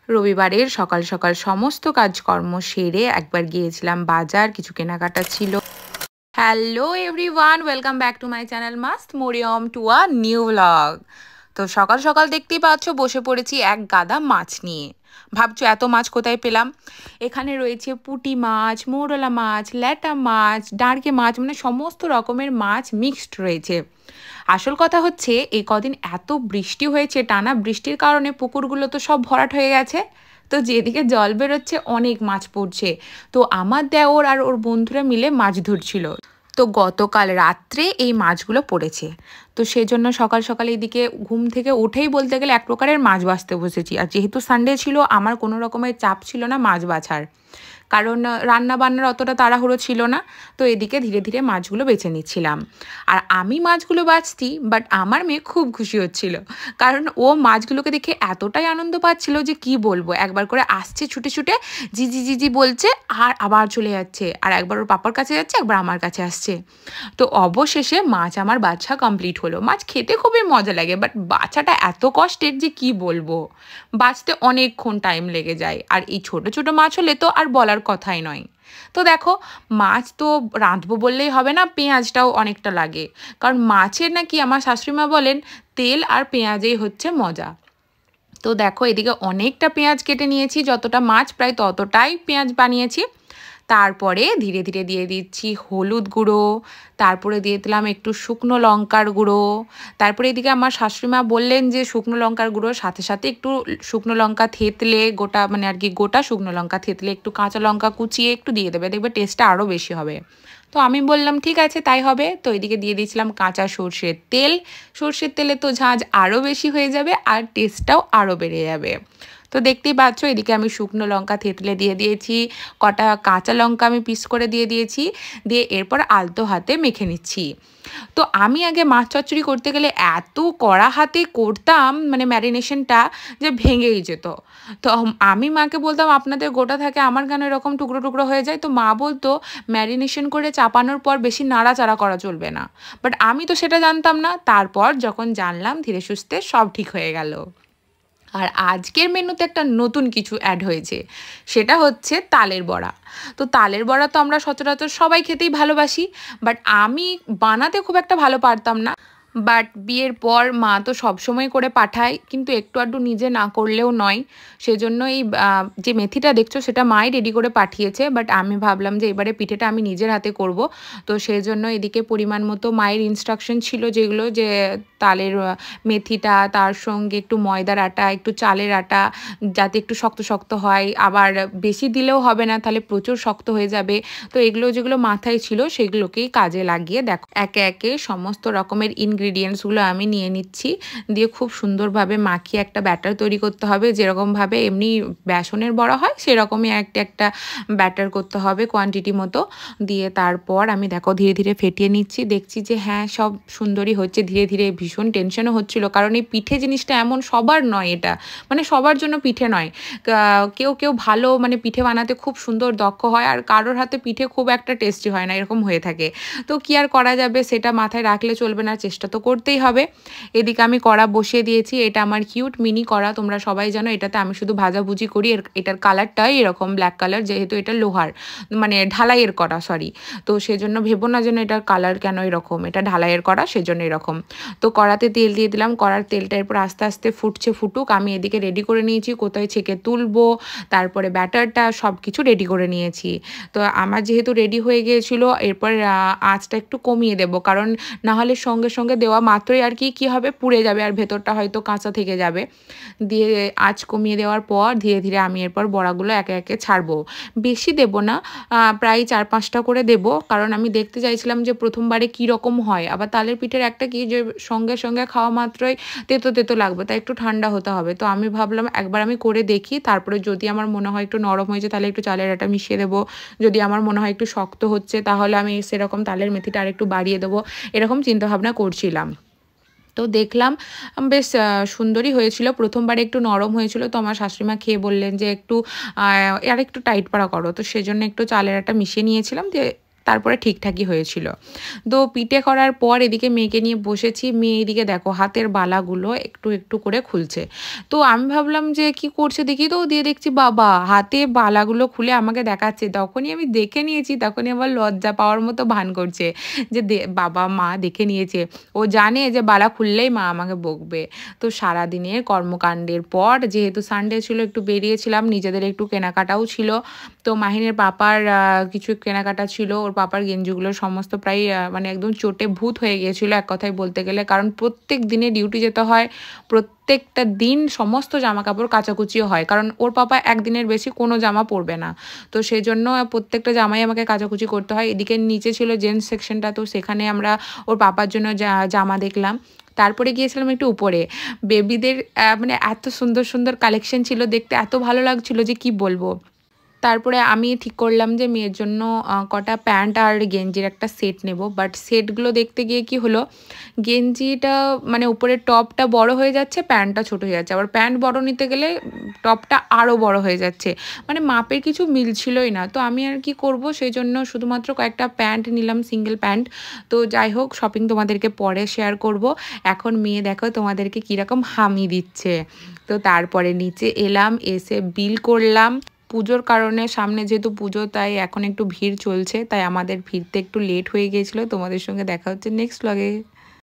রবিবারের সকাল সকাল সমস্ত কাজকর্ম সেরে একবার গিয়েছিলাম বাজার, কিছু কেনাকাটা ছিল। Hello everyone, welcome back to my channel Mast Mariyam to a new blog. তো সকাল সকাল দেখতেই পাচ্ছ বসে পড়েছি এক গাদা মাছ নিয়ে। ভাবছো এত মাছ কোথায় পেলাম? এখানে রয়েছে পুঁটি মাছ, মৌরলা মাছ, ল্যাটা মাছ, ডাঁড়কে মাছ, মানে সমস্ত রকমের মাছ মিক্সড রয়েছে। আসল কথা হচ্ছে এই কদিন এত বৃষ্টি হয়েছে, টানা বৃষ্টির কারণে পুকুরগুলো তো সব ভরাট হয়ে গেছে। তো যেদিকে জল বেরোচ্ছে অনেক মাছ পড়ছে। তো আমার দেওর আর ওর বন্ধুরা মিলে মাছ ধরছিল। তো গতকাল রাত্রে এই মাছগুলো পড়েছে। তো সেজন্য সকাল সকাল এইদিকে ঘুম থেকে উঠেই বলতে গেলে এক প্রকারের মাছ বাছতে বসেছি। আর যেহেতু সানডে ছিল, আমার কোনো রকমের চাপ ছিল না মাছ বাছার, কারণ রান্না বান্নার অতটা তাড়াহুড়ো ছিল না। তো এদিকে ধীরে ধীরে মাছগুলো বেছে নিচ্ছিলাম। আর আমি মাছগুলো বাছতি, বাট আমার মেয়ে খুব খুশি হচ্ছিল, কারণ ও মাছগুলোকে দেখে এতটাই আনন্দ পাচ্ছিল যে কি বলবো। একবার করে আসছে ছুটে ছুটে, জি জি জি জি বলছে, আর আবার চলে যাচ্ছে, আর একবার ওর পাপার কাছে যাচ্ছে, একবার আমার কাছে আসছে। তো অবশেষে মাছ আমার বাছা কমপ্লিট হলো। মাছ খেতে খুবই মজা লাগে, বাট বাছাটা এত কষ্টের যে কি বলবো। বাছতে অনেকক্ষণ টাইম লেগে যায়, আর এই ছোট ছোট মাছ হলে তো আর বলার কথাই নয়। তো দেখো, মাছ তো রাঁধবো বললেই হবে না, পেঁয়াজটাও অনেকটা লাগে, কারণ মাছের নাকি আমার শাশুড়িমা বলেন তেল আর পেঁয়াজেই হচ্ছে মজা। তো দেখো এদিকে অনেকটা পেঁয়াজ কেটে নিয়েছি, যতটা মাছ প্রায় ততটাই পেঁয়াজ বানিয়েছি। তারপরে ধীরে ধীরে দিয়ে দিচ্ছি হলুদ গুঁড়ো, তারপরে দিয়ে দিলাম একটু শুকনো লঙ্কার গুঁড়ো। তারপরে এদিকে আমার শাশুড়িমা বললেন যে শুকনো লঙ্কার গুঁড়োর সাথে সাথে একটু শুকনো লঙ্কা থেতলে, গোটা মানে আর কি গোটা শুকনো লঙ্কা থেতলে একটু কাঁচা লঙ্কা কুচিয়ে একটু দিয়ে দেবে, দেখবে টেস্টটা আরও বেশি হবে। তো আমি বললাম ঠিক আছে তাই হবে। তো এদিকে দিয়ে দিয়েছিলাম কাঁচা সর্ষের তেল। সর্ষের তেলে তো ঝাঁঝ আরও বেশি হয়ে যাবে আর টেস্টটাও আরও বেড়ে যাবে। তো দেখতেই পাচ্ছ এদিকে আমি শুকনো লঙ্কা থেতলে দিয়ে দিয়েছি, কটা কাঁচা লঙ্কা আমি পিস করে দিয়ে দিয়েছি, দিয়ে এরপর আলতো হাতে মেখে নিচ্ছি। তো আমি আগে মাছ চচ্চড়ি করতে গেলে এত কড়া হাতে করতাম, মানে ম্যারিনেশনটা, যে ভেঙেই যেত। তো আমি মাকে বলতাম আপনাদের গোটা থাকে, আমার কেন এরকম টুকরো টুকরো হয়ে যায়? তো মা বলতো ম্যারিনেশন করে চাপানোর পর বেশি নাড়াচাড়া করা চলবে না। বাট আমি তো সেটা জানতাম না, তারপর যখন জানলাম ধীরে সুস্থে সব ঠিক হয়ে গেল। আর আজকের মেনুতে একটা নতুন কিছু অ্যাড হয়েছে, সেটা হচ্ছে তালের বড়া। তো তালের বড়া তো আমরা সচরাচর সবাই খেতেই ভালোবাসি, বাট আমি বানাতে খুব একটা ভালো পারতাম না। বাট বিয়ের পর মা তো সবসময় করে পাঠায়, কিন্তু একটু আধটু নিজে না করলেও নয়। সেজন্য এই যে মেথিটা দেখছো সেটা মাই রেডি করে পাঠিয়েছে, বাট আমি ভাবলাম যে এবারে পিঠেটা আমি নিজের হাতে করব। তো সেই জন্য এদিকে পরিমাণ মতো মায়ের ইনস্ট্রাকশন ছিল যেগুলো, যে তালের মেথিটা, তার সঙ্গে একটু ময়দার আটা, একটু চালের আটা, যাতে একটু শক্ত শক্ত হয়, আবার বেশি দিলেও হবে না, তাহলে প্রচুর শক্ত হয়ে যাবে। তো এগুলো যেগুলো মাথায় ছিল সেগুলোকেই কাজে লাগিয়ে দেখো একে একে সমস্ত রকমের ইনগ্রিডিয়েন্টসগুলো আমি নিয়ে নিচ্ছি, দিয়ে খুব সুন্দরভাবে মাখিয়ে একটা ব্যাটার তৈরি করতে হবে। যেরকমভাবে এমনি বেসনের বড়া হয় সেরকমই একটা একটা ব্যাটার করতে হবে কোয়ান্টিটি মতো। দিয়ে তারপর আমি দেখো ধীরে ধীরে ফেটিয়ে নিচ্ছি, দেখছি যে হ্যাঁ সব সুন্দরই হচ্ছে। ধীরে ধীরে ভীষণ টেনশনও হচ্ছিল, কারণ এই পিঠে জিনিসটা এমন সবার নয়, এটা মানে সবার জন্য পিঠে নয়। কেউ কেউ ভালো মানে পিঠে বানাতে খুব সুন্দর দক্ষ হয়, আর কারোর হাতে পিঠে খুব একটা টেস্টি হয় না, এরকম হয়ে থাকে। তো কি আর করা যাবে, সেটা মাথায় রাখলে চলবে না, চেষ্টা তো করতেই হবে। এদিকে আমি কড়া বসিয়ে দিয়েছি, এটা আমার কিউট মিনি কড়া, তোমরা সবাই জানো এটাতে আমি শুধু ভাজাভুজি করি। এটার কালারটাই এরকম ব্ল্যাক কালার, যেহেতু এটা লোহার মানে ঢালাইয়ের কড়া, সরি। তো সেজন্য ভেবো না যেন এটার কালার কেন এরকম, এটা ঢালাইয়ের কড়া সেজন্য এরকম। তো কড়াতে তেল দিয়ে দিলাম, কড়ার তেলটা এরপর আস্তে আস্তে ফুটছে, ফুটুক। আমি এদিকে রেডি করে নিয়েছি কোথায় ছেঁকে তুলবো, তারপরে ব্যাটারটা সব কিছু রেডি করে নিয়েছি। তো আমার যেহেতু রেডি হয়ে গিয়েছিল, এরপর আঁচটা একটু কমিয়ে দেব, কারণ না হলে সঙ্গে সঙ্গে দেওয়া মাত্রই আর কি হবে, পুড়ে যাবে আর ভেতরটা হয়তো কাঁচা থেকে যাবে। দিয়ে আঁচ কমিয়ে দেওয়ার পর ধীরে ধীরে আমি এরপর বড়াগুলো একে একে ছাড়বো। বেশি দেব না, প্রায় 4-5টা করে দেব, কারণ আমি দেখতে চাইছিলাম যে প্রথমবারে কী রকম হয়। আবার তালের পিঠের একটা কি, যে সঙ্গে সঙ্গে খাওয়া মাত্রই তেতো তেতো লাগবে, তাই একটু ঠান্ডা হতে হবে। তো আমি ভাবলাম একবার আমি করে দেখি, তারপরে যদি আমার মনে হয় একটু নরম হয়েছে তাহলে একটু চালের আটা মিশিয়ে দেবো, যদি আমার মনে হয় একটু শক্ত হচ্ছে তাহলে আমি সেরকম তালের মেথিটা আর একটু বাড়িয়ে দেবো, এরকম চিন্তাভাবনা করছিলাম। তো দেখলাম বেশ সুন্দরই হয়েছিল। প্রথমবারে একটু নরম হয়েছিল, তো আমার শাশুড়িমা খেয়ে বললেন যে একটু আর একটু টাইট পাড়া করো। তো সেজন্য একটু চালের আটা মিশিয়ে নিয়েছিলাম, দিয়ে তারপরে ঠিকঠাকই হয়েছিল। তো পিঠে করার পর এদিকে মেয়েকে নিয়ে বসেছি। মেয়ে এদিকে দেখো হাতের বালাগুলো একটু একটু করে খুলছে। তো আমি ভাবলাম যে কি করছে দেখি, তো দিয়ে দেখছি বাবা হাতে বালাগুলো খুলে আমাকে দেখাচ্ছে। তখনই আমি দেখে নিয়েছি, তখনই আবার লজ্জা পাওয়ার মতো ভান করছে যে বাবা মা দেখে নিয়েছে। ও জানে যে বালা খুললেই মা আমাকে বকবে। তো সারাদিনের কর্মকাণ্ডের পর যেহেতু সানডে ছিল একটু বেরিয়েছিলাম, নিজেদের একটু কেনাকাটাও ছিল। তো মাহিনের পাপার কিছু কেনাকাটা ছিল, ওর পাপার গেঞ্জিগুলো সমস্ত প্রায় মানে একদম চোটে ভূত হয়ে গিয়েছিলো এক কথায় বলতে গেলে, কারণ প্রত্যেক দিনে ডিউটি যেতে হয়, প্রত্যেকটা দিন সমস্ত জামা কাপড় কাচাকুচিও হয়, কারণ ওর পাপা একদিনের বেশি কোনো জামা পরবে না। তো সেই জন্য প্রত্যেকটা জামাই আমাকে কাচাকুচি করতে হয়। এদিকে নিচে ছিল জেন্টস সেকশনটা, তো সেখানে আমরা ওর পাপার জন্য জামা দেখলাম। তারপরে গিয়েছিলাম একটু উপরে, বেবিদের মানে এত সুন্দর সুন্দর কালেকশন ছিল, দেখতে এত ভালো লাগছিল যে কি বলবো। তারপরে আমি ঠিক করলাম যে মেয়ের জন্য কটা প্যান্ট আর গেঞ্জির একটা সেট নেব। বাট সেটগুলো দেখতে গিয়ে কি হলো, গেঞ্জিটা মানে উপরের টপটা বড় হয়ে যাচ্ছে, প্যান্টটা ছোট হয়ে যাচ্ছে, আবার প্যান্ট বড় নিতে গেলে টপটা আরও বড় হয়ে যাচ্ছে, মানে মাপের কিছু মিল ছিলই না। তো আমি আর কি করব, সেই জন্য শুধুমাত্র কয়েকটা প্যান্ট নিলাম, সিঙ্গেল প্যান্ট। তো যাই হোক, শপিং তোমাদেরকে পরে শেয়ার করব। এখন মেয়ে দেখো তোমাদেরকে কীরকম হামি দিচ্ছে। তো তারপরে নিচে এলাম, এসে বিল করলাম। পুজোর কারণে সামনে যেহেতু পুজো, তাই এখন একটু ভিড় চলছে, তাই আমাদের ফিরতে একটু লেট হয়ে গিয়েছিলো। তোমাদের সঙ্গে দেখা হচ্ছে নেক্সট ব্লগে।